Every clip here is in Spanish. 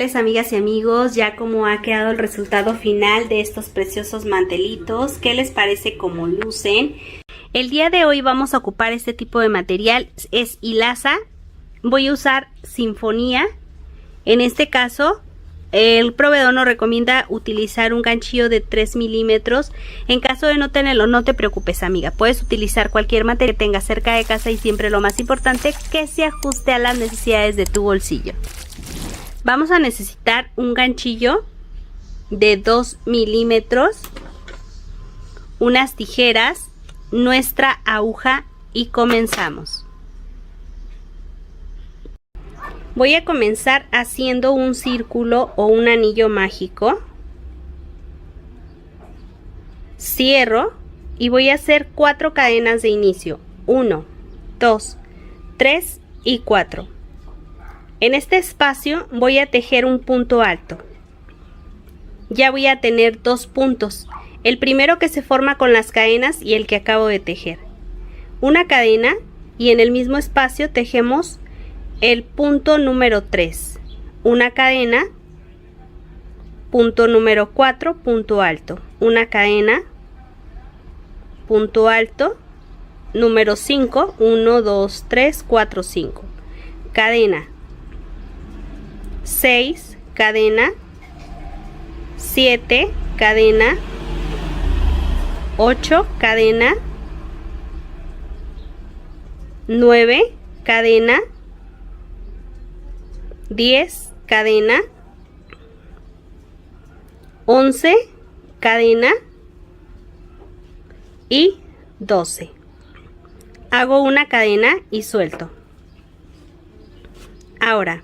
Amigas y amigos, ya como ha quedado el resultado final de estos preciosos mantelitos. ¿Qué les parece cómo lucen? El día de hoy vamos a ocupar este tipo de material, es hilaza. Voy a usar sinfonía. En este caso el proveedor nos recomienda utilizar un ganchillo de 3 milímetros. En caso de no tenerlo, no te preocupes, amiga, puedes utilizar cualquier material que tengas cerca de casa, y siempre lo más importante, que se ajuste a las necesidades de tu bolsillo. Vamos a necesitar un ganchillo de 2 milímetros, unas tijeras, nuestra aguja y comenzamos. Voy a comenzar haciendo un círculo o un anillo mágico. Cierro y voy a hacer 4 cadenas de inicio. 1, 2, 3 y 4. En este espacio voy a tejer un punto alto. Ya voy a tener 2 puntos. El primero que se forma con las cadenas y el que acabo de tejer. Una cadena y en el mismo espacio tejemos el punto número 3. Una cadena, punto número 4, punto alto. Una cadena, punto alto, número 5, 1, 2, 3, 4, 5. Cadena. 6, cadena, 7, cadena, 8, cadena, 9, cadena, 10, cadena, 11, cadena y 12. Hago una cadena y suelto. Ahora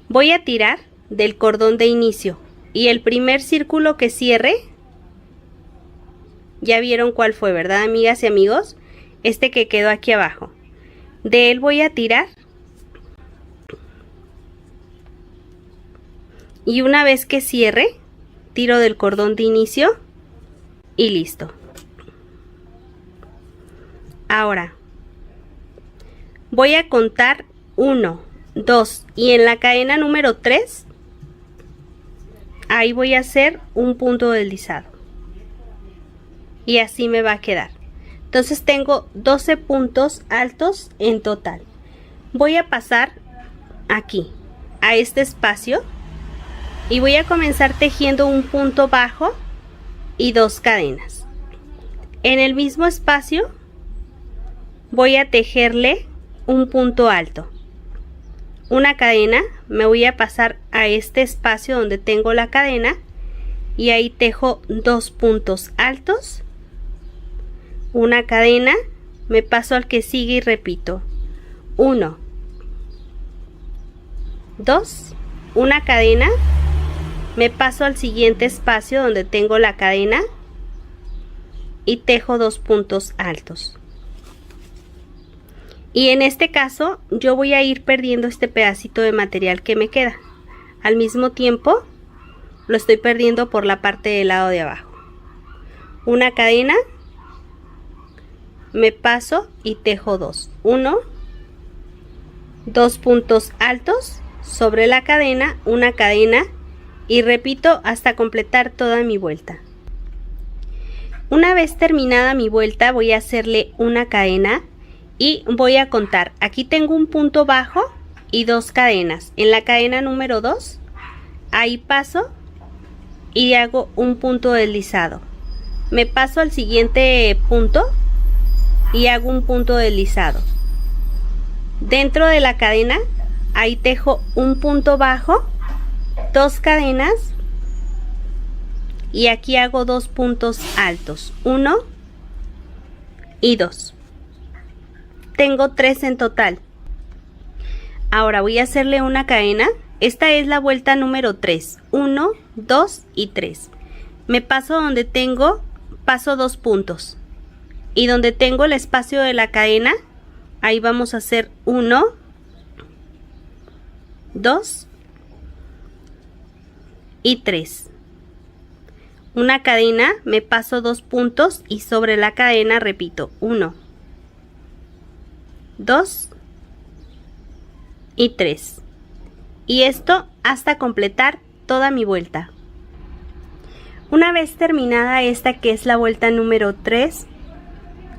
voy a tirar del cordón de inicio y el primer círculo que cierre, ya vieron cuál fue, ¿verdad, amigas y amigos? Este que quedó aquí abajo. De él voy a tirar y una vez que cierre, tiro del cordón de inicio y listo. Ahora voy a contar 1, 2 y en la cadena número 3 ahí voy a hacer un punto deslizado y así me va a quedar. Entonces tengo 12 puntos altos en total. Voy a pasar aquí a este espacio y voy a comenzar tejiendo un punto bajo y 2 cadenas. En el mismo espacio voy a tejerle un punto alto, una cadena. Me voy a pasar a este espacio donde tengo la cadena y ahí tejo 2 puntos altos, una cadena, me paso al que sigue y repito 1, 2, una cadena, me paso al siguiente espacio donde tengo la cadena y tejo 2 puntos altos. Y en este caso yo voy a ir perdiendo este pedacito de material que me queda. Al mismo tiempo lo estoy perdiendo por la parte del lado de abajo. Una cadena, me paso y tejo 2. 1, 2 puntos altos sobre la cadena, una cadena y repito hasta completar toda mi vuelta. Una vez terminada mi vuelta voy a hacerle una cadena y voy a contar. Aquí tengo un punto bajo y 2 cadenas. En la cadena número 2 ahí paso y hago un punto deslizado. Me paso al siguiente punto y hago un punto deslizado. Dentro de la cadena ahí tejo un punto bajo, 2 cadenas y aquí hago 2 puntos altos, 1 y 2. Tengo 3 en total. Ahora voy a hacerle una cadena. Esta es la vuelta número 3. 1, 2 y 3. Me paso donde tengo, paso 2 puntos. Y donde tengo el espacio de la cadena, ahí vamos a hacer 1, 2 y 3. Una cadena, me paso 2 puntos y sobre la cadena repito 1, 2 y 3. y esto hasta completar toda mi vuelta. Una vez terminada esta, que es la vuelta número 3,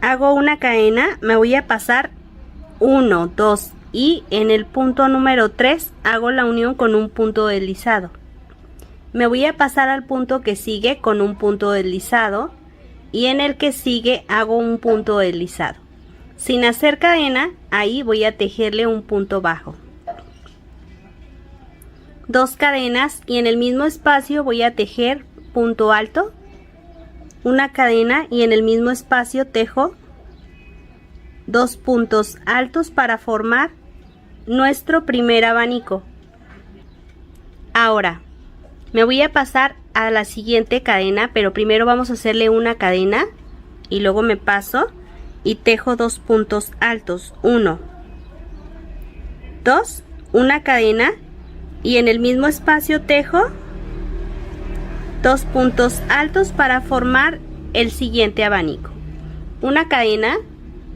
hago una cadena, me voy a pasar 1, 2 y en el punto número 3 hago la unión con un punto deslizado. Me voy a pasar al punto que sigue con un punto deslizado y en el que sigue hago un punto deslizado. Sin hacer cadena, ahí voy a tejerle un punto bajo. 2 cadenas y en el mismo espacio voy a tejer punto alto, una cadena y en el mismo espacio tejo 2 puntos altos para formar nuestro primer abanico. Ahora me voy a pasar a la siguiente cadena, pero primero vamos a hacerle una cadena y luego me paso y tejo 2 puntos altos, 1, 2, una cadena y en el mismo espacio tejo 2 puntos altos para formar el siguiente abanico. Una cadena,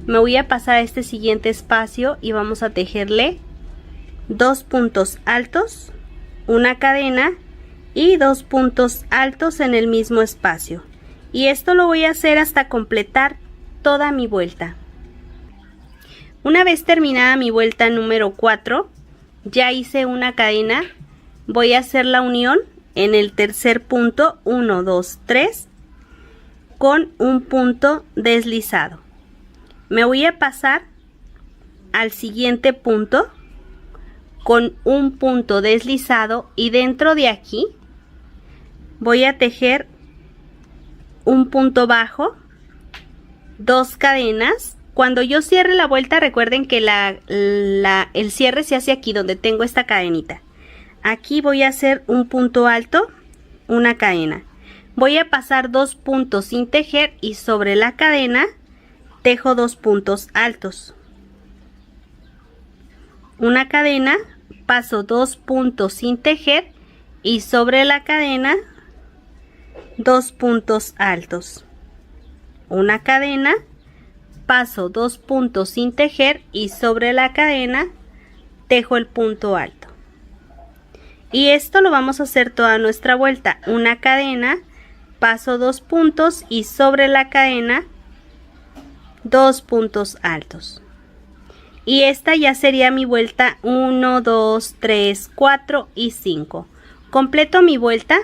me voy a pasar a este siguiente espacio y vamos a tejerle 2 puntos altos, una cadena y 2 puntos altos en el mismo espacio. Y esto lo voy a hacer hasta completar toda mi vuelta. Una vez terminada mi vuelta número 4, ya hice una cadena, voy a hacer la unión en el tercer punto, 1, 2, 3, con un punto deslizado. Me voy a pasar al siguiente punto con un punto deslizado y dentro de aquí voy a tejer un punto bajo, 2 cadenas. Cuando yo cierre la vuelta, recuerden que el cierre se hace aquí donde tengo esta cadenita. Aquí voy a hacer un punto alto, una cadena. Voy a pasar 2 puntos sin tejer y sobre la cadena tejo 2 puntos altos. Una cadena, paso 2 puntos sin tejer y sobre la cadena 2 puntos altos. Una cadena, paso 2 puntos sin tejer y sobre la cadena tejo el punto alto. Y esto lo vamos a hacer toda nuestra vuelta. Una cadena, paso 2 puntos y sobre la cadena 2 puntos altos. Y esta ya sería mi vuelta 1, 2, 3, 4 y 5. Completo mi vuelta.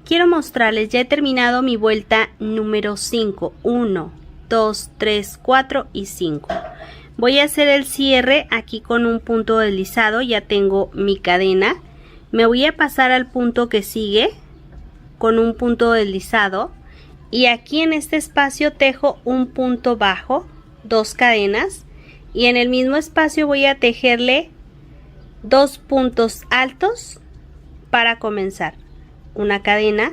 Quiero mostrarles, ya he terminado mi vuelta número 5. 1, 2, 3, 4 y 5. Voy a hacer el cierre aquí con un punto deslizado, ya tengo mi cadena. Me voy a pasar al punto que sigue con un punto deslizado y aquí en este espacio tejo un punto bajo, 2 cadenas y en el mismo espacio voy a tejerle 2 puntos altos para comenzar. Una cadena,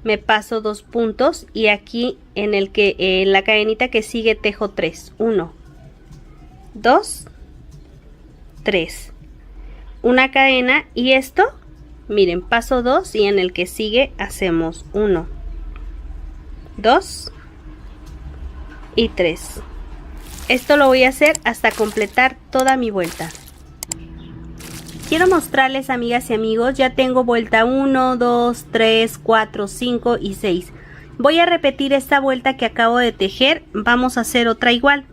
me paso 2 puntos y aquí en la cadenita que sigue tejo 3, 1, 2, 3, una cadena y esto, miren, paso 2 y en el que sigue hacemos 1, 2 y 3. Esto lo voy a hacer hasta completar toda mi vuelta. Quiero mostrarles, amigas y amigos, ya tengo vuelta 1, 2, 3, 4, 5 y 6. Voy a repetir esta vuelta que acabo de tejer, vamos a hacer otra igual.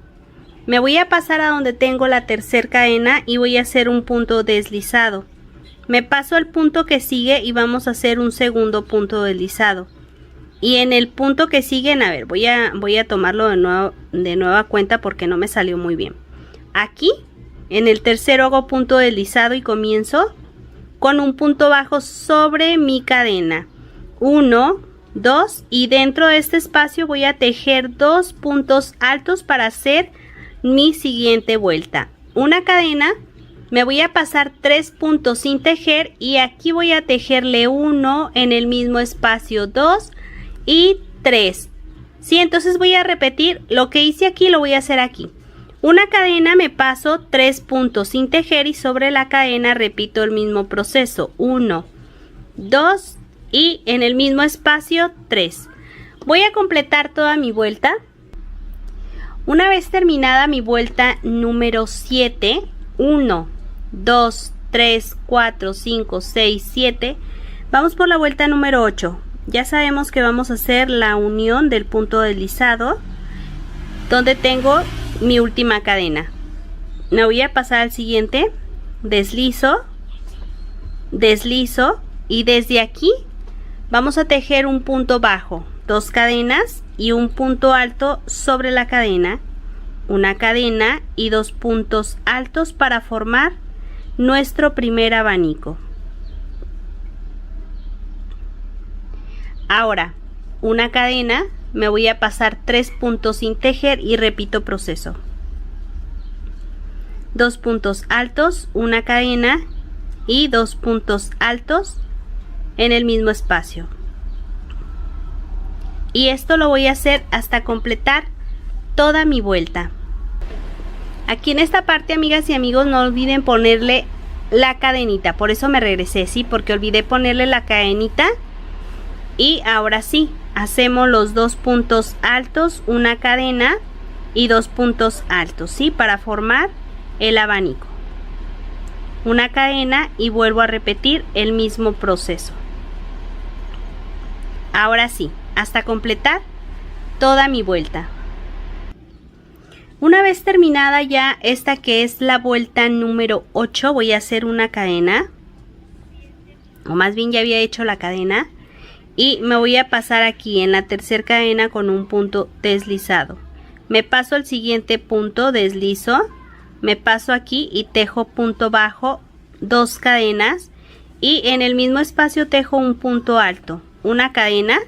Me voy a pasar a donde tengo la tercera cadena y voy a hacer un punto deslizado. Me paso al punto que sigue y vamos a hacer un segundo punto deslizado. Y en el punto que sigue, a ver, voy a tomarlo de nueva cuenta porque no me salió muy bien. Aquí, en el tercero hago punto deslizado y comienzo con un punto bajo sobre mi cadena. 1, 2 y dentro de este espacio voy a tejer 2 puntos altos para hacer mi siguiente vuelta. Una cadena, me voy a pasar 3 puntos sin tejer y aquí voy a tejerle 1 en el mismo espacio, 2 y 3. Sí, entonces voy a repetir lo que hice aquí, lo voy a hacer aquí. Una cadena, me paso 3 puntos sin tejer y sobre la cadena repito el mismo proceso, 1, 2 y en el mismo espacio 3. Voy a completar toda mi vuelta. Una vez terminada mi vuelta número 7, 1, 2, 3, 4, 5, 6, 7. Vamos por la vuelta número 8. Ya sabemos que vamos a hacer la unión del punto deslizado donde tengo mi última cadena. Me voy a pasar al siguiente, deslizo, deslizo y desde aquí vamos a tejer un punto bajo, 2 cadenas y un punto alto sobre la cadena, una cadena y 2 puntos altos para formar nuestro primer abanico. Ahora una cadena, me voy a pasar 3 puntos sin tejer y repito proceso. 2 puntos altos, una cadena y 2 puntos altos en el mismo espacio. Y esto lo voy a hacer hasta completar toda mi vuelta. Aquí en esta parte, amigas y amigos, no olviden ponerle la cadenita. Por eso me regresé, sí, porque olvidé ponerle la cadenita. Y ahora sí, hacemos los 2 puntos altos, una cadena y 2 puntos altos, sí, para formar el abanico. Una cadena y vuelvo a repetir el mismo proceso. Ahora sí, hasta completar toda mi vuelta. Una vez terminada ya esta que es la vuelta número 8, voy a hacer una cadena, o más bien ya había hecho la cadena, y me voy a pasar aquí en la tercera cadena con un punto deslizado. Me paso al siguiente punto, deslizo, me paso aquí y tejo punto bajo, 2 cadenas y en el mismo espacio tejo un punto alto, una cadena.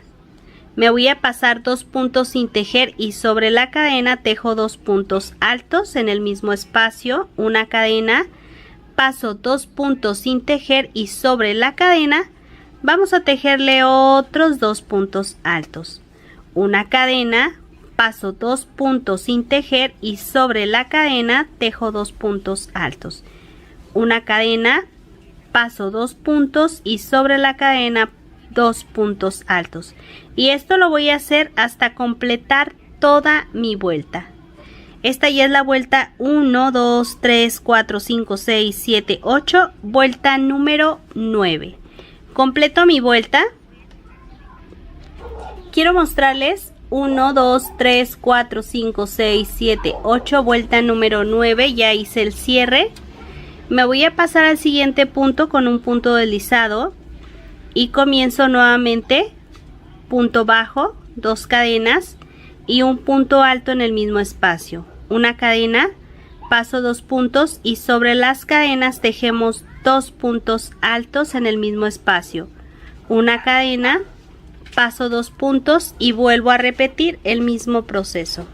Me voy a pasar 2 puntos sin tejer y sobre la cadena tejo 2 puntos altos en el mismo espacio, una cadena, paso 2 puntos sin tejer y sobre la cadena vamos a tejerle otros 2 puntos altos, una cadena, paso 2 puntos sin tejer y sobre la cadena tejo 2 puntos altos, una cadena, paso 2 puntos y sobre la cadena 2 puntos altos. Y esto lo voy a hacer hasta completar toda mi vuelta. Esta ya es la vuelta 1, 2, 3, 4, 5, 6, 7, 8, vuelta número 9. Completo mi vuelta. Quiero mostrarles 1, 2, 3, 4, 5, 6, 7, 8, vuelta número 9. Ya hice el cierre. Me voy a pasar al siguiente punto con un punto deslizado y comienzo nuevamente punto bajo, 2 cadenas y un punto alto en el mismo espacio, una cadena, paso 2 puntos y sobre las cadenas tejemos 2 puntos altos en el mismo espacio, una cadena, paso 2 puntos y vuelvo a repetir el mismo proceso.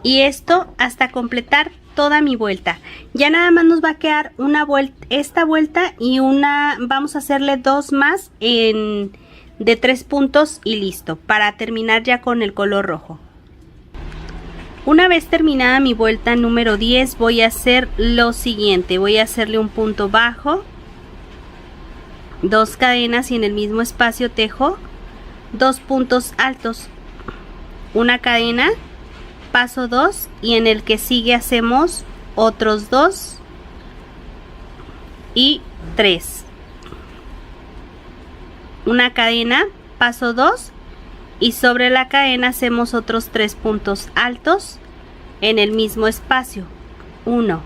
Y esto hasta completar toda mi vuelta. Ya nada más nos va a quedar una vuelta, esta vuelta y una, vamos a hacerle 2 más de 3 puntos y listo, para terminar ya con el color rojo. Una vez terminada mi vuelta número 10 voy a hacer lo siguiente, voy a hacerle un punto bajo, 2 cadenas y en el mismo espacio tejo 2 puntos altos, una cadena, paso 2 y en el que sigue hacemos otros 2 y 3, una cadena, paso 2 y sobre la cadena hacemos otros 3 puntos altos en el mismo espacio, 1,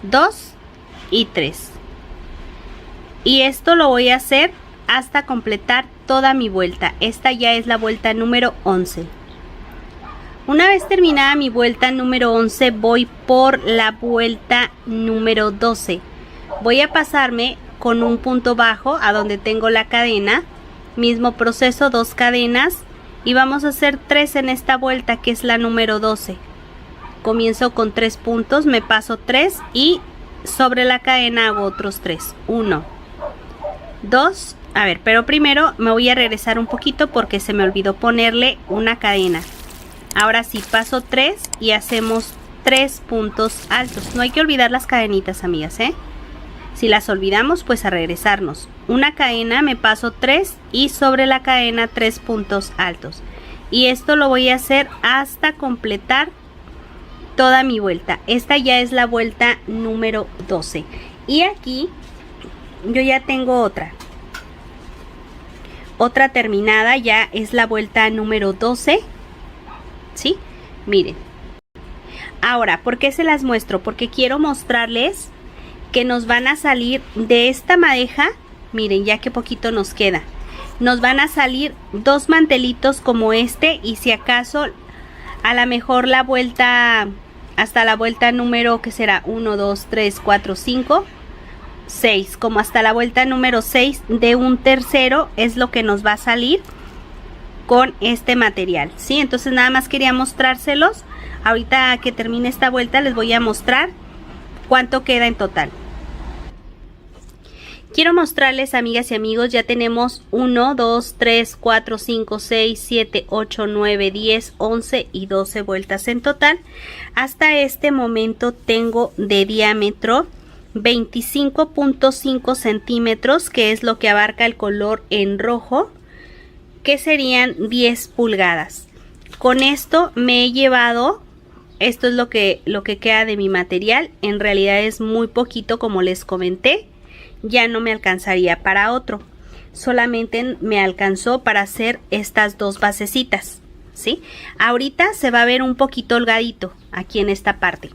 2 y 3. Y esto lo voy a hacer hasta completar toda mi vuelta. Esta ya es la vuelta número 11. Una vez terminada mi vuelta número 11 voy por la vuelta número 12. Voy a pasarme con un punto bajo a donde tengo la cadena, mismo proceso, 2 cadenas y vamos a hacer 3 en esta vuelta que es la número 12. Comienzo con 3 puntos, me paso 3 y sobre la cadena hago otros 3, 1, 2, a ver, pero primero me voy a regresar un poquito porque se me olvidó ponerle una cadena. Ahora sí, paso 3 y hacemos 3 puntos altos. No hay que olvidar las cadenitas, amigas, Si las olvidamos, pues a regresarnos. Una cadena, me paso 3 y sobre la cadena 3 puntos altos. Y esto lo voy a hacer hasta completar toda mi vuelta. Esta ya es la vuelta número 12. Y aquí yo ya tengo otra terminada, ya es la vuelta número 12. ¿Sí? Miren. Ahora, ¿por qué se las muestro? Porque quiero mostrarles que nos van a salir de esta madeja. Miren, ya que poquito nos queda. Nos van a salir 2 mantelitos como este, y si acaso a lo mejor la vuelta, hasta la vuelta número, que será 1, 2, 3, 4, 5, 6, como hasta la vuelta número 6 de un tercero es lo que nos va a salir con este material, ¿sí? Entonces nada más quería mostrárselos. Ahorita que termine esta vuelta les voy a mostrar cuánto queda en total. Quiero mostrarles, amigas y amigos, ya tenemos 1, 2, 3, 4, 5, 6, 7, 8, 9, 10, 11 y 12 vueltas en total. Hasta este momento tengo de diámetro 25.5 centímetros, que es lo que abarca el color en rojo, que serían 10 pulgadas. Con esto me he llevado, esto es lo que queda de mi material. En realidad es muy poquito, como les comenté. Ya no me alcanzaría para otro, solamente me alcanzó para hacer estas 2 basecitas, ¿sí? Ahorita se va a ver un poquito holgadito aquí en esta parte,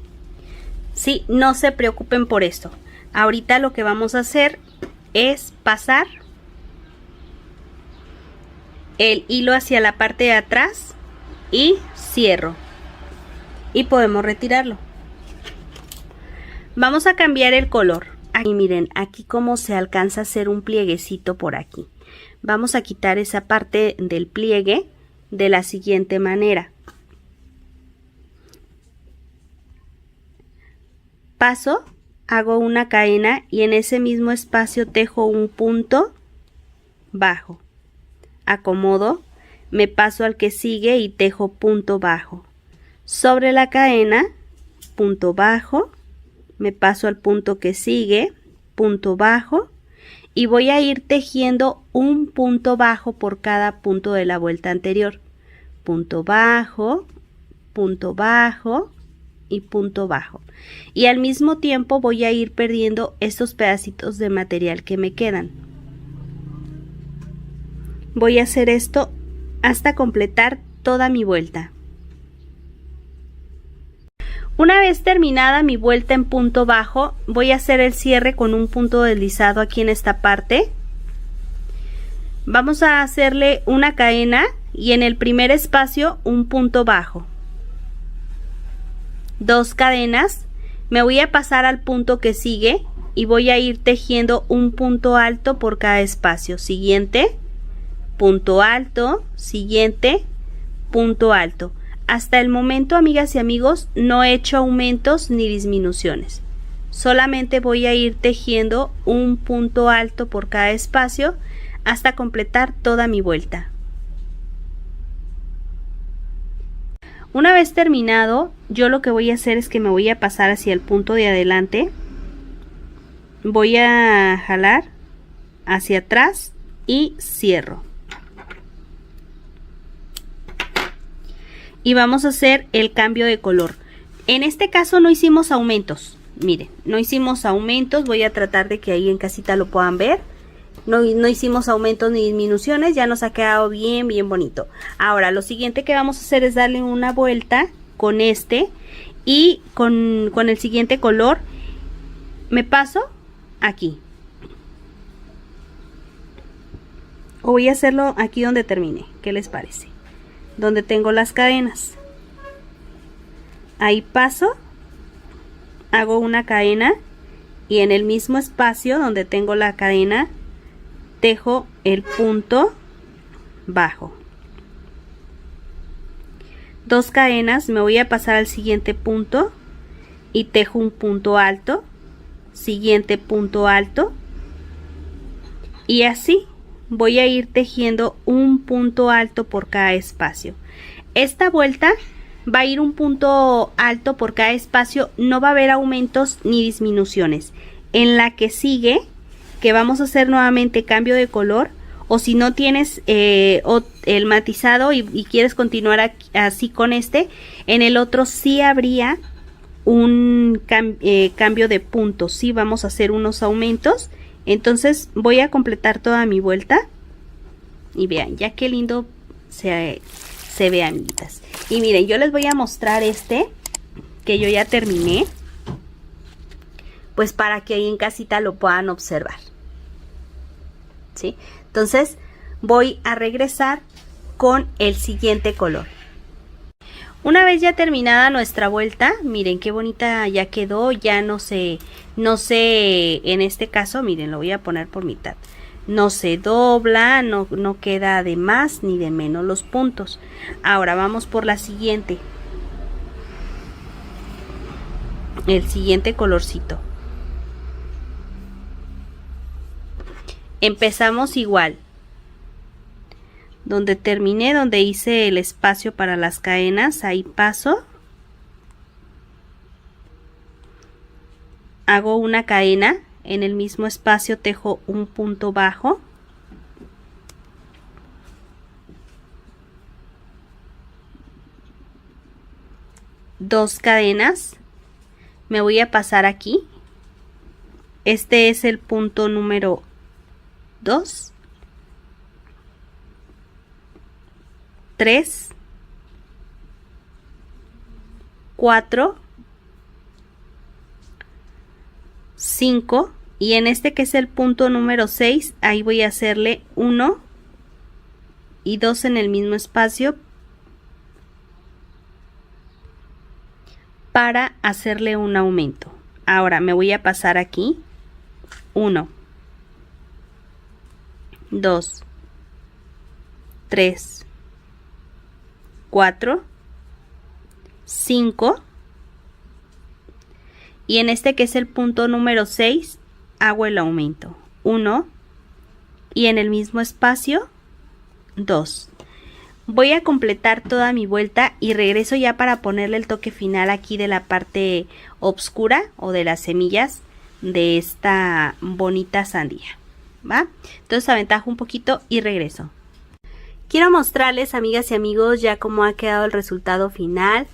¿sí? No se preocupen por esto. Ahorita lo que vamos a hacer es pasar el hilo hacia la parte de atrás y cierro, y podemos retirarlo. Vamos a cambiar el color. Aquí miren, aquí como se alcanza a hacer un plieguecito por aquí. Vamos a quitar esa parte del pliegue de la siguiente manera. Paso, hago una cadena y en ese mismo espacio tejo un punto bajo. Acomodo, me paso al que sigue y tejo punto bajo. Sobre la cadena, punto bajo. Me paso al punto que sigue, punto bajo, y voy a ir tejiendo un punto bajo por cada punto de la vuelta anterior. Punto bajo y punto bajo. Y al mismo tiempo voy a ir perdiendo estos pedacitos de material que me quedan. Voy a hacer esto hasta completar toda mi vuelta. Una vez terminada mi vuelta en punto bajo, voy a hacer el cierre con un punto deslizado aquí en esta parte. Vamos a hacerle una cadena y en el primer espacio un punto bajo. 2 cadenas, me voy a pasar al punto que sigue y voy a ir tejiendo un punto alto por cada espacio. Siguiente, punto alto, siguiente, punto alto. Hasta el momento, amigas y amigos, no he hecho aumentos ni disminuciones. Solamente voy a ir tejiendo un punto alto por cada espacio hasta completar toda mi vuelta. Una vez terminado, yo lo que voy a hacer es que me voy a pasar hacia el punto de adelante. Voy a jalar hacia atrás y cierro. Y vamos a hacer el cambio de color. En este caso no hicimos aumentos. Miren, no hicimos aumentos. Voy a tratar de que ahí en casita lo puedan ver. No hicimos aumentos ni disminuciones. Ya nos ha quedado bien bonito. Ahora lo siguiente que vamos a hacer es darle una vuelta con este. Y con el siguiente color me paso aquí. O voy a hacerlo aquí donde termine. ¿Qué les parece? Donde tengo las cadenas, ahí paso, hago una cadena y en el mismo espacio donde tengo la cadena tejo el punto bajo. 2 cadenas, me voy a pasar al siguiente punto y tejo un punto alto, siguiente punto alto, y así voy a ir tejiendo un punto alto por cada espacio. Esta vuelta va a ir un punto alto por cada espacio, no va a haber aumentos ni disminuciones. En la que sigue, que vamos a hacer nuevamente cambio de color, o si no tienes el matizado y quieres continuar así con este, en el otro sí habría un cambio de puntos. Sí, vamos a hacer unos aumentos. Entonces voy a completar toda mi vuelta y vean ya qué lindo se ve, amiguitas. Y miren, yo les voy a mostrar este que yo ya terminé, pues para que ahí en casita lo puedan observar, ¿sí? Entonces voy a regresar con el siguiente color. Una vez ya terminada nuestra vuelta, miren qué bonita ya quedó. Ya no sé, en este caso, miren, lo voy a poner por mitad. No se dobla, no queda de más ni de menos los puntos. Ahora vamos por la siguiente. El siguiente colorcito. Empezamos igual. Donde terminé, donde hice el espacio para las cadenas, ahí paso. Hago una cadena, en el mismo espacio tejo un punto bajo. Dos cadenas. Me voy a pasar aquí. Este es el punto número 2. 3, 4, 5 y en este que es el punto número 6, ahí voy a hacerle 1 y 2 en el mismo espacio para hacerle un aumento. Ahora me voy a pasar aquí 1, 2, 3, 4, 5 y en este que es el punto número 6 hago el aumento 1 y en el mismo espacio 2. Voy a completar toda mi vuelta y regreso ya para ponerle el toque final aquí de la parte oscura o de las semillas de esta bonita sandía, ¿va? Entonces aventajo un poquito y regreso. Quiero mostrarles, amigas y amigos, ya cómo ha quedado el resultado final.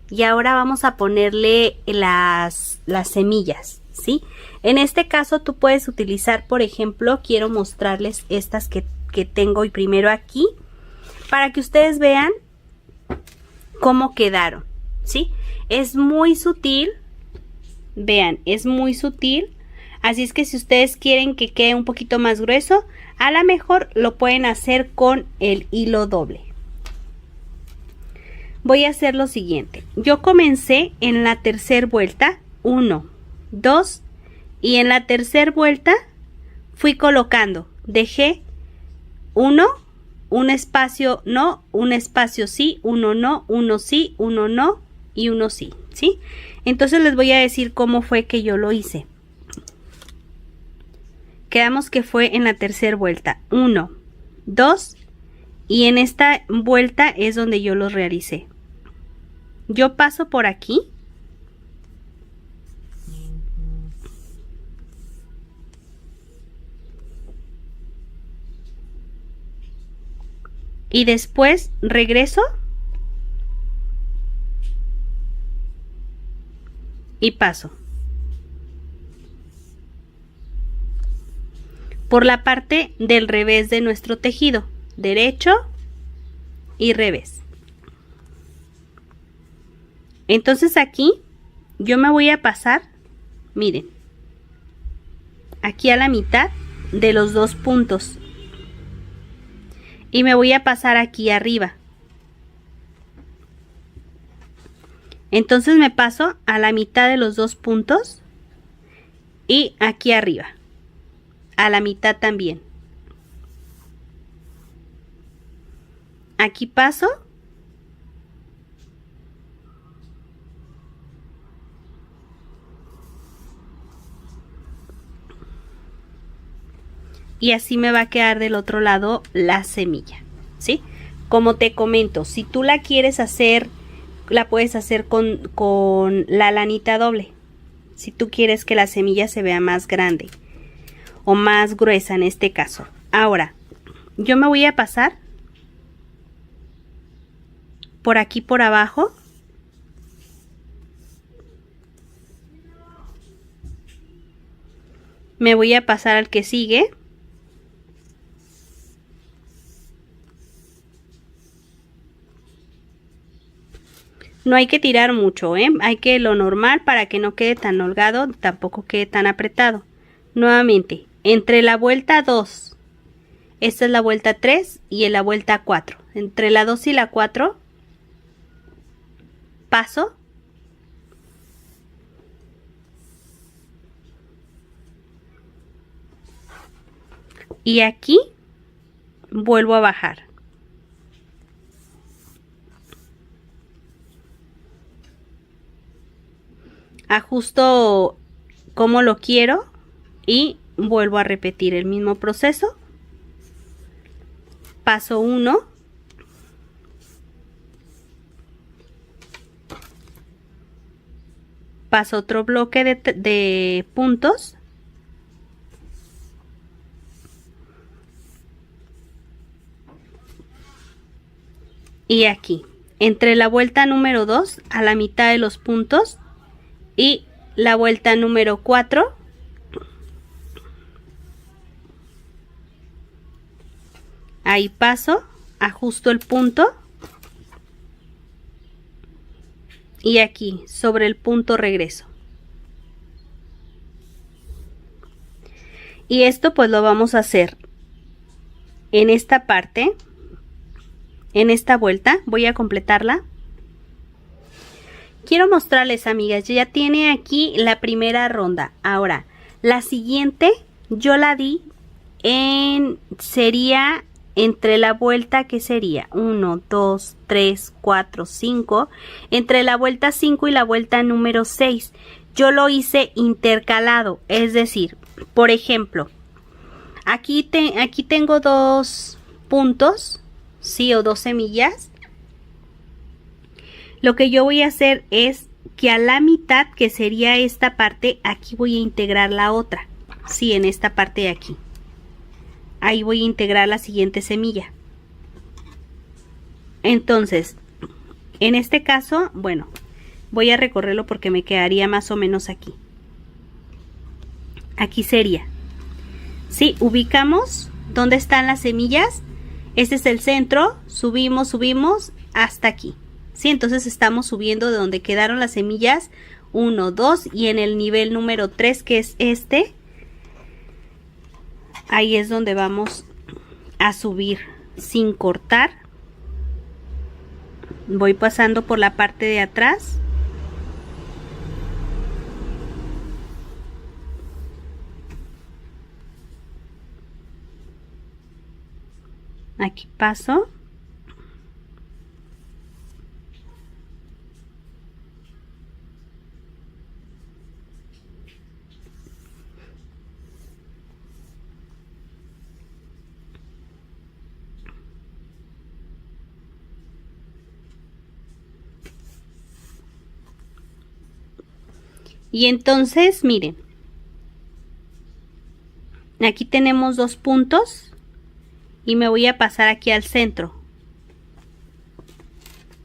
Y ahora vamos a ponerle las semillas, ¿sí? En este caso tú puedes utilizar, por ejemplo, quiero mostrarles estas que tengo hoy primero aquí, para que ustedes vean cómo quedaron, ¿sí? Es muy sutil, vean, es muy sutil. Así es que si ustedes quieren que quede un poquito más grueso, a lo mejor lo pueden hacer con el hilo doble. Voy a hacer lo siguiente. Yo comencé en la tercera vuelta, 1, 2, y en la tercera vuelta fui colocando. Dejé 1, un espacio no, un espacio sí, uno no, uno sí, uno no y uno sí, ¿sí? Entonces les voy a decir cómo fue que yo lo hice. Quedamos que fue en la tercera vuelta 1, 2 y en esta vuelta es donde yo los realicé. Yo paso por aquí y después regreso y paso por la parte del revés de nuestro tejido, derecho y revés. Entonces aquí yo me voy a pasar, miren, aquí a la mitad de los dos puntos y me voy a pasar aquí arriba. Entonces me paso a la mitad de los dos puntos y aquí arriba, a la mitad también. Aquí paso y así me va a quedar del otro lado la semilla, ¿sí? Como te comento, si tú la quieres hacer, la puedes hacer con la lanita doble. Si tú quieres que la semilla se vea más grande o más gruesa en este caso. Ahora, yo me voy a pasar por aquí por abajo. Me voy a pasar al que sigue. No hay que tirar mucho, hay que lo normal para que no quede tan holgado, tampoco quede tan apretado. Nuevamente, entre la vuelta 2, esta es la vuelta 3 y en la vuelta 4. Entre la 2 y la 4, paso. Y aquí vuelvo a bajar. Ajusto como lo quiero y vuelvo a repetir el mismo proceso. Paso 1. Paso otro bloque de puntos. Y aquí, entre la vuelta número 2 a la mitad de los puntos y la vuelta número 4, ahí paso, ajusto el punto y aquí sobre el punto regreso. Y esto pues lo vamos a hacer en esta parte, en esta vuelta. Voy a completarla. Quiero mostrarles, amigas, ya tiene aquí la primera ronda. Ahora, la siguiente yo la di sería entre la vuelta, que sería 1, 2, 3, 4, 5, entre la vuelta 5 y la vuelta número 6. Yo lo hice intercalado, es decir, por ejemplo, aquí tengo 2 puntos, sí, o 2 semillas. Lo que yo voy a hacer es que a la mitad, que sería esta parte, aquí voy a integrar la otra. Sí, en esta parte de aquí. Ahí voy a integrar la siguiente semilla. Entonces, en este caso, bueno, voy a recorrerlo porque me quedaría más o menos aquí. Aquí sería. Sí, ubicamos dónde están las semillas. Este es el centro. Subimos, subimos hasta aquí. Sí, entonces estamos subiendo de donde quedaron las semillas 1, 2 y en el nivel número 3, que es este, ahí es donde vamos a subir sin cortar. Voy pasando por la parte de atrás. Aquí paso. Y entonces, miren, aquí tenemos 2 puntos y me voy a pasar aquí al centro.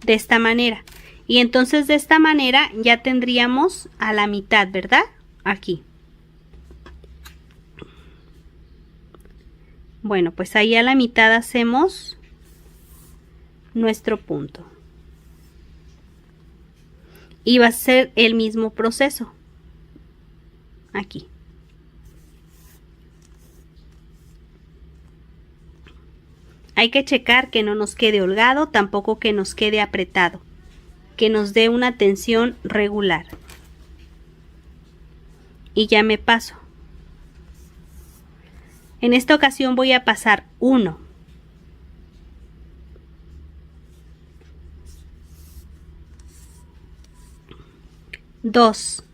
De esta manera. Y entonces de esta manera ya tendríamos a la mitad, ¿verdad? Aquí. Bueno, pues ahí a la mitad hacemos nuestro punto. Y va a ser el mismo proceso. Aquí. Hay que checar que no nos quede holgado, tampoco que nos quede apretado, que nos dé una tensión regular. Y ya me paso. En esta ocasión voy a pasar 1, 2,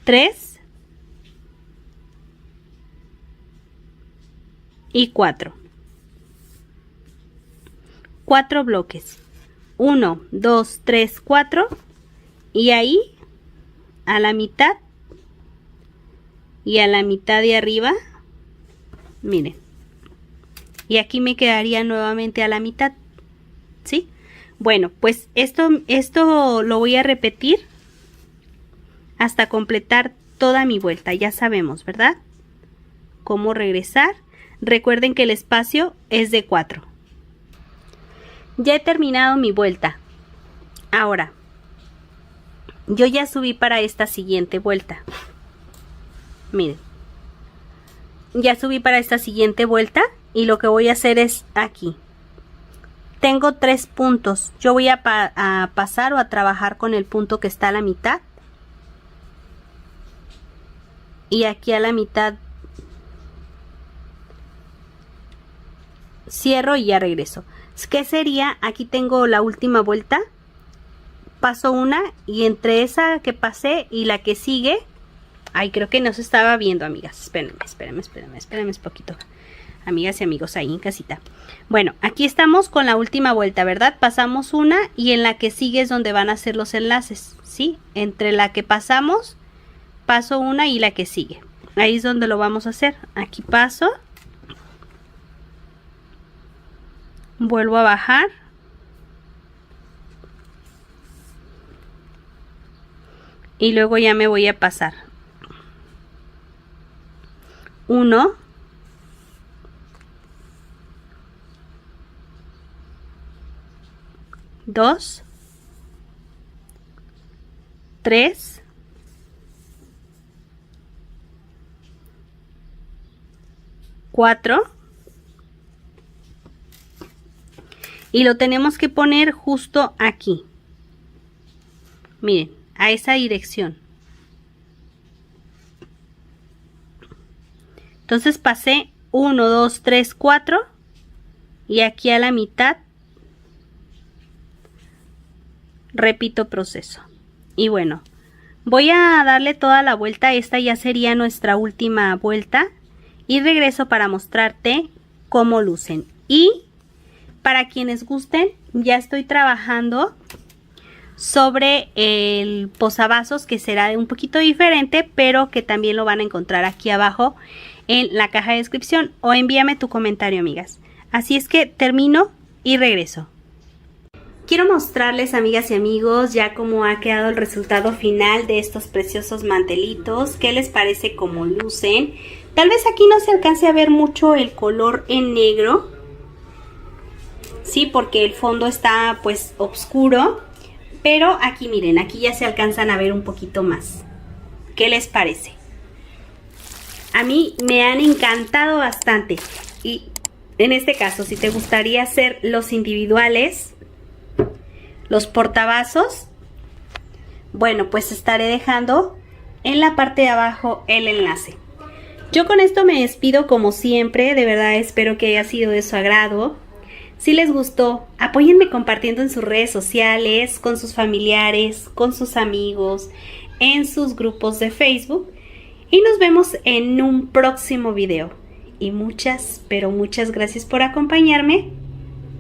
3 y 4. 4 bloques. 1, 2, 3, 4 y ahí a la mitad y a la mitad de arriba, miren, y aquí me quedaría nuevamente a la mitad, ¿sí? Bueno, pues esto lo voy a repetir hasta completar toda mi vuelta. Ya sabemos, ¿verdad? Cómo regresar. Recuerden que el espacio es de 4. Ya he terminado mi vuelta. Ahora, yo ya subí para esta siguiente vuelta. Miren, ya subí para esta siguiente vuelta y lo que voy a hacer es aquí. Tengo 3 puntos. Yo voy a pasar o a trabajar con el punto que está a la mitad. Y aquí a la mitad cierro y ya regreso. ¿Qué sería? Aquí tengo la última vuelta. Paso una y entre esa que pasé y la que sigue. Ay, creo que no se estaba viendo, amigas. Espérenme un poquito. Amigas y amigos ahí en casita. Bueno, aquí estamos con la última vuelta, ¿verdad? Pasamos una y en la que sigue es donde van a ser los enlaces, ¿sí? Entre la que pasamos, paso una y la que sigue. Ahí es donde lo vamos a hacer. Aquí paso. Vuelvo a bajar. Y luego ya me voy a pasar. 1, 2, 3, 4 y lo tenemos que poner justo aquí. Miren, a esa dirección. Entonces pasé 1, 2, 3, 4 y aquí a la mitad repito proceso. Y bueno, voy a darle toda la vuelta. Esta ya sería nuestra última vuelta y regreso para mostrarte cómo lucen. Y para quienes gusten, ya estoy trabajando sobre el posavasos, que será un poquito diferente, pero que también lo van a encontrar aquí abajo en la caja de descripción, o envíame tu comentario, amigas. Así es que termino y regreso. Quiero mostrarles, amigas y amigos, ya cómo ha quedado el resultado final de estos preciosos mantelitos. ¿Qué les parece cómo lucen? Tal vez aquí no se alcance a ver mucho el color en negro, sí, porque el fondo está pues oscuro, pero aquí miren, aquí ya se alcanzan a ver un poquito más. ¿Qué les parece? A mí me han encantado bastante. Y en este caso, si te gustaría hacer los individuales, los portavasos, bueno, pues estaré dejando en la parte de abajo el enlace. Yo con esto me despido como siempre. De verdad espero que haya sido de su agrado. Si les gustó, apóyenme compartiendo en sus redes sociales, con sus familiares, con sus amigos, en sus grupos de Facebook. Y nos vemos en un próximo video. Y muchas, pero muchas gracias por acompañarme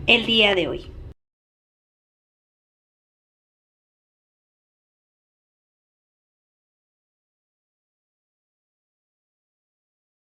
el día de hoy.